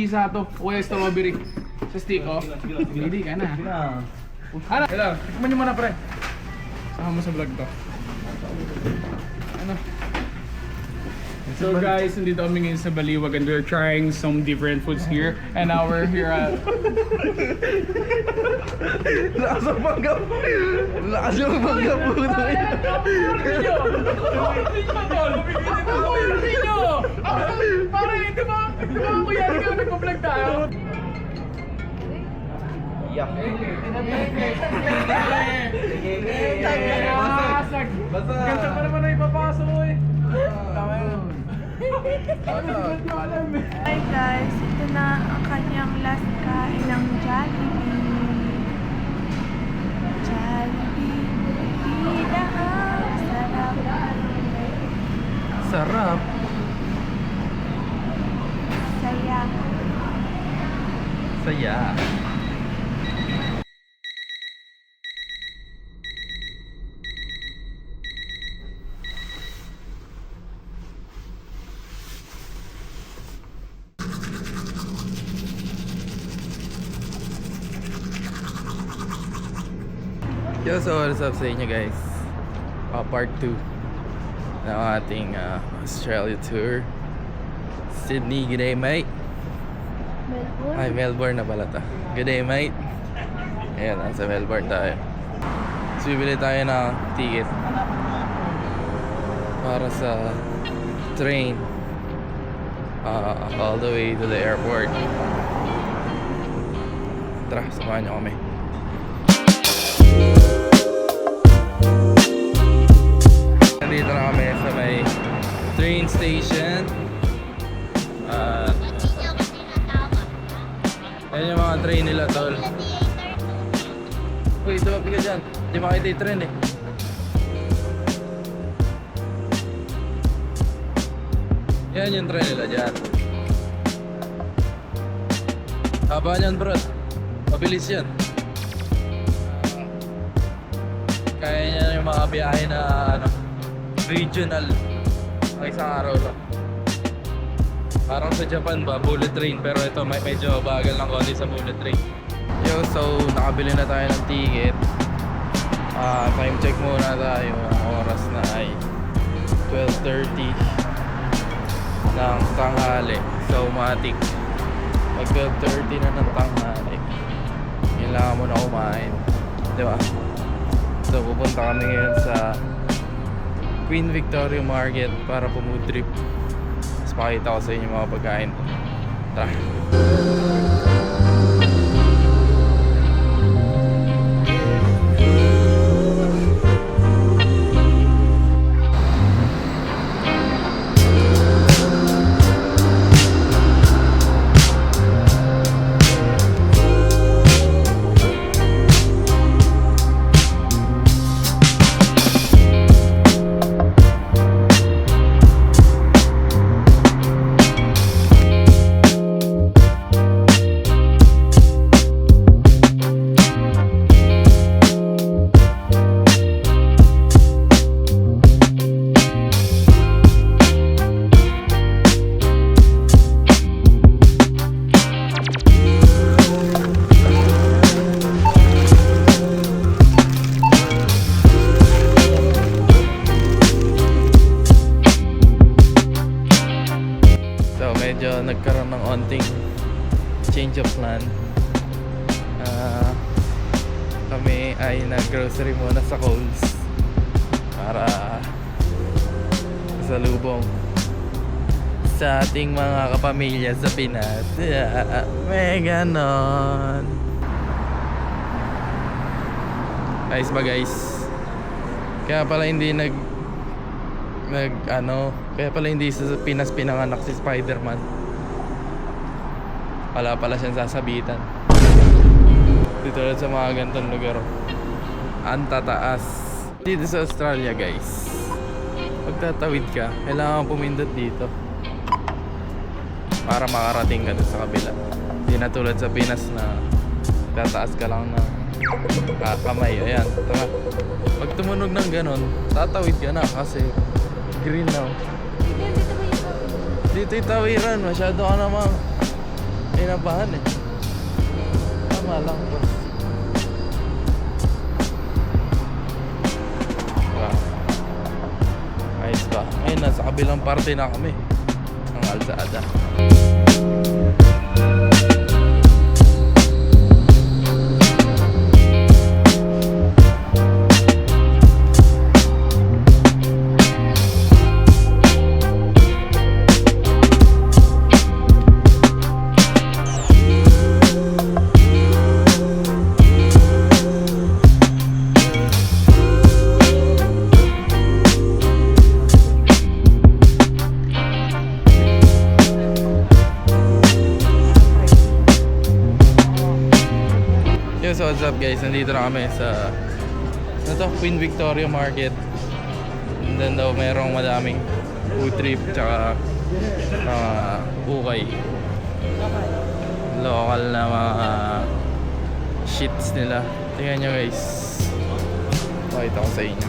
Isa to, kuya strawberry. Sa stick, oh. Hindi ka na. Ano? Hello, tikman nyo muna, pre. Sama mo sa vlog to. Ano? So guys, nandito kami ngayon sa Baliwag and we're trying some different foods here. And now we're here at... Lakas ang panggap! Lakas yung panggap po na yun! Parang ito ba? Ito ba ako yan? Ikaw nagpa-vlog tayo? Yak! Basta! Ganda pa naman na ipapasok mo eh! Tama yun! Hi guys, ito na ang kanyang last kain ng Jollibee. Jollibee, pila ang sarap. Sarap! Saya. Saya! Yo, so what's up sa inyo guys? Part 2 ng ating Australia tour. Sydney, good day mate. Melbourne. Ay, Melbourne na pala to. Good day mate. Ayan, nasa Melbourne tayo. So, bibili tayo ng ticket para sa train all the way to the airport. Tara, samahan niyo kami. Nandito na kami sa may train station. Ayan yung mga train nila, tol. Uy, tumabi ka dyan. Hindi makita yung train eh. Yan yung train nila dyan. Haba niyan, bro. Mabilis yan. Kaya niya yung mga biyahe na regional ang isang araw lang. Parang sa Japan ba, bullet train, pero ito medyo bagal ng konti sa bullet train. Yo, so nakabili na tayo ng ticket. Time check muna tayo. Ang oras na ay 12:30 ng tanghali. So matik mag 12:30 na ng tanghali. Kailangan mo na kumain, diba? So pupunta kami ngayon sa Queen Victoria Market para pumood trip. Tapos makita ko sa inyo mga pagkain. Tara! Medyo nagkaroon ng onting change of plan. Kami ay nag-grocery muna sa Coles para salubong sa ating mga kapamilya sa Pinas. May ganon. Ayos ba guys? Kaya pala hindi kaya pala hindi sa Pinas pinanganak si Spider-Man. Wala pala siyang sasabitan. Dito ulit sa mga ganitong lugar. Ang tataas. Dito sa Australia guys, pagtatawid ka, kailangan pumindot dito para makarating ka dun sa kabila. Hindi na tulad sa Pinas na tataas ka lang ng kamay. Ayan, tara. Pag tumunog ng ganon, tatawid ka na kasi green now. Dito yung tawiran, masyado ka namang kinabahan eh. Tama lang po. Wow. Ayos ba? Ngayon nasa kabilang parte na kami ng Alzada. So what's up guys, nandito na kami sa Queen Victoria Market. And then daw merong madaming food trip tsaka ukay, local na mga shits nila. Tingnan nyo guys, pakita ko sa inyo.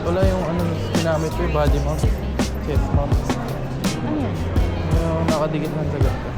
Wala yung ano ginamit ko, yung body mount, chest mount. Ano yan? Yung nakadikit lang sa ganito.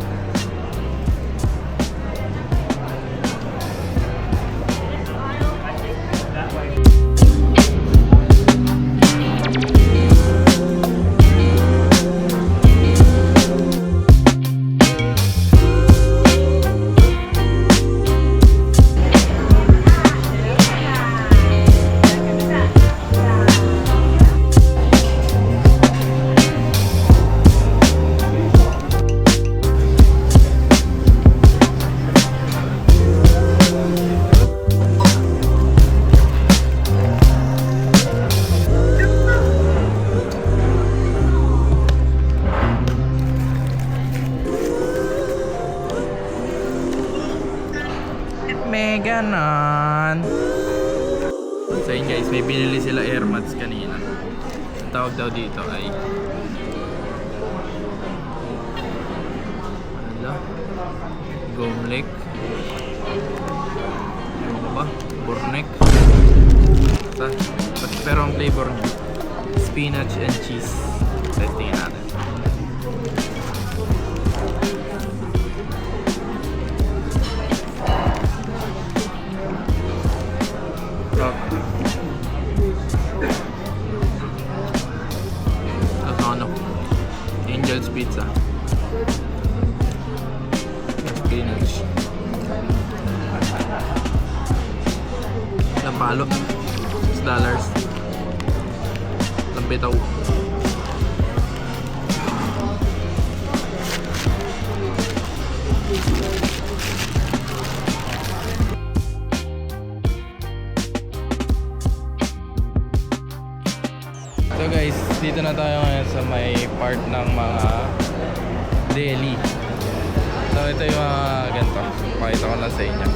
Ganon. So yun guys, may binili sila airmats kanina. Ang tawag daw dito ay Gomlek. Ewan ko ba? Burnek. Pero ang flavor niya spinach and cheese. Testingin natin. Angel's Pizza. Spinach. Lampalo. $6. Lampitaw. So guys, dito na tayo ngayon sa may part ng mga deli. So ito yung mga ganito. Pakita ko na sa inyo.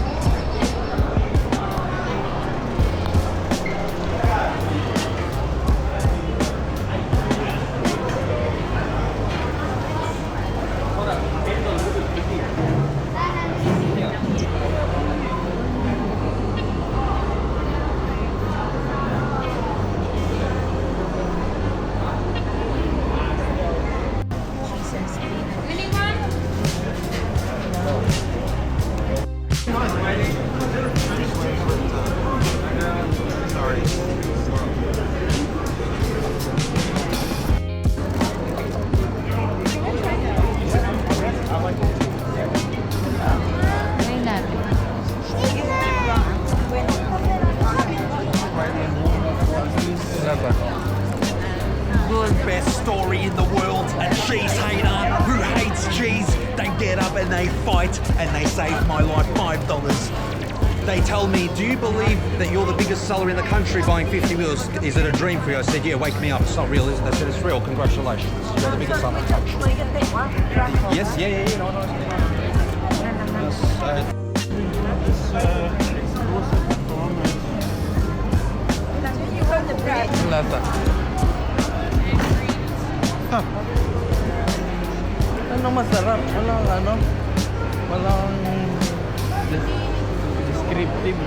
Best story in the world, a cheese hater who hates cheese. They get up and they fight and they save my life $5. They tell me, do you believe that you're the biggest seller in the country buying 50 wheels? Is it a dream for you? I said, yeah, wake me up. It's not real, is it? They said, it's real. Congratulations. You're the biggest seller in the country. Yes, yeah. No. Lata. Anong masarap? Walang descriptive.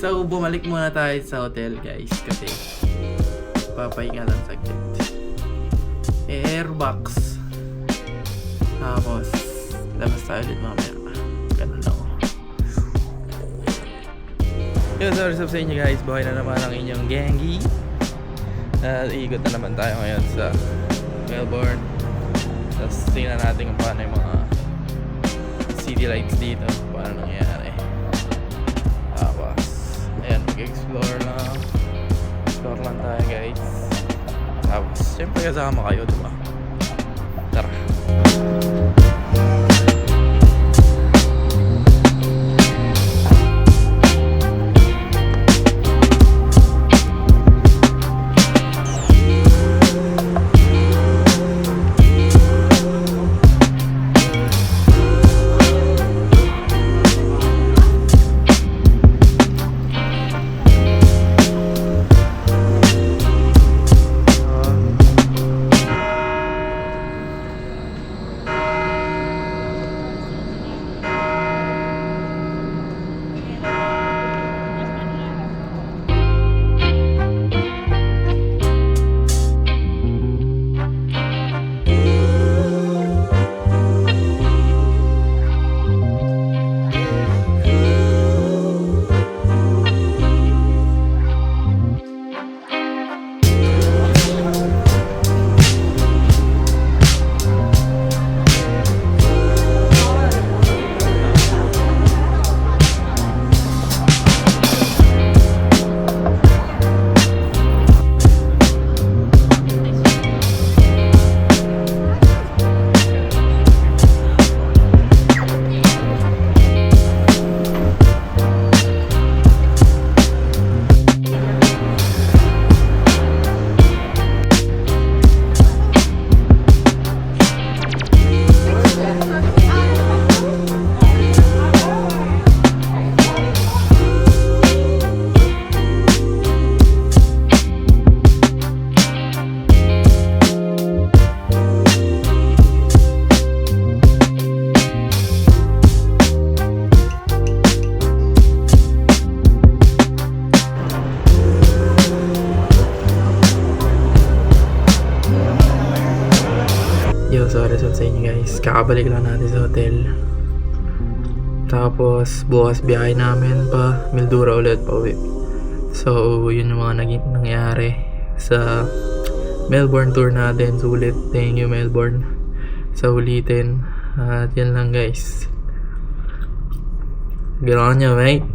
So, bumalik muna tayo sa hotel, guys, kasi papahinga lang saglit. Airbox. Tapos, labas tayo ulit mamaya. Ganun lang. Yo, sorry sa inyo, guys. Buhay na naman ang inyong Gengi. Iikot na naman tayo ngayon sa Melbourne. Tapos, tingnan natin kung paano yung mga city lights dito. Paano nangyayari. Tapos, ayan, mag-explore lang. Explore lang tayo, guys. Tapos, syempre kasama kayo, diba? Tara. Yo, sorry sa inyo, guys. Kakabalik lang natin sa hotel. Tapos bukas biyahe namin pa Mildura ulit pa uwi. So yun yung mga nangyari sa Melbourne tour natin. Sulit. Thank you, Melbourne, sa ulitin. At yan lang, guys. Gano'n nyo, mate.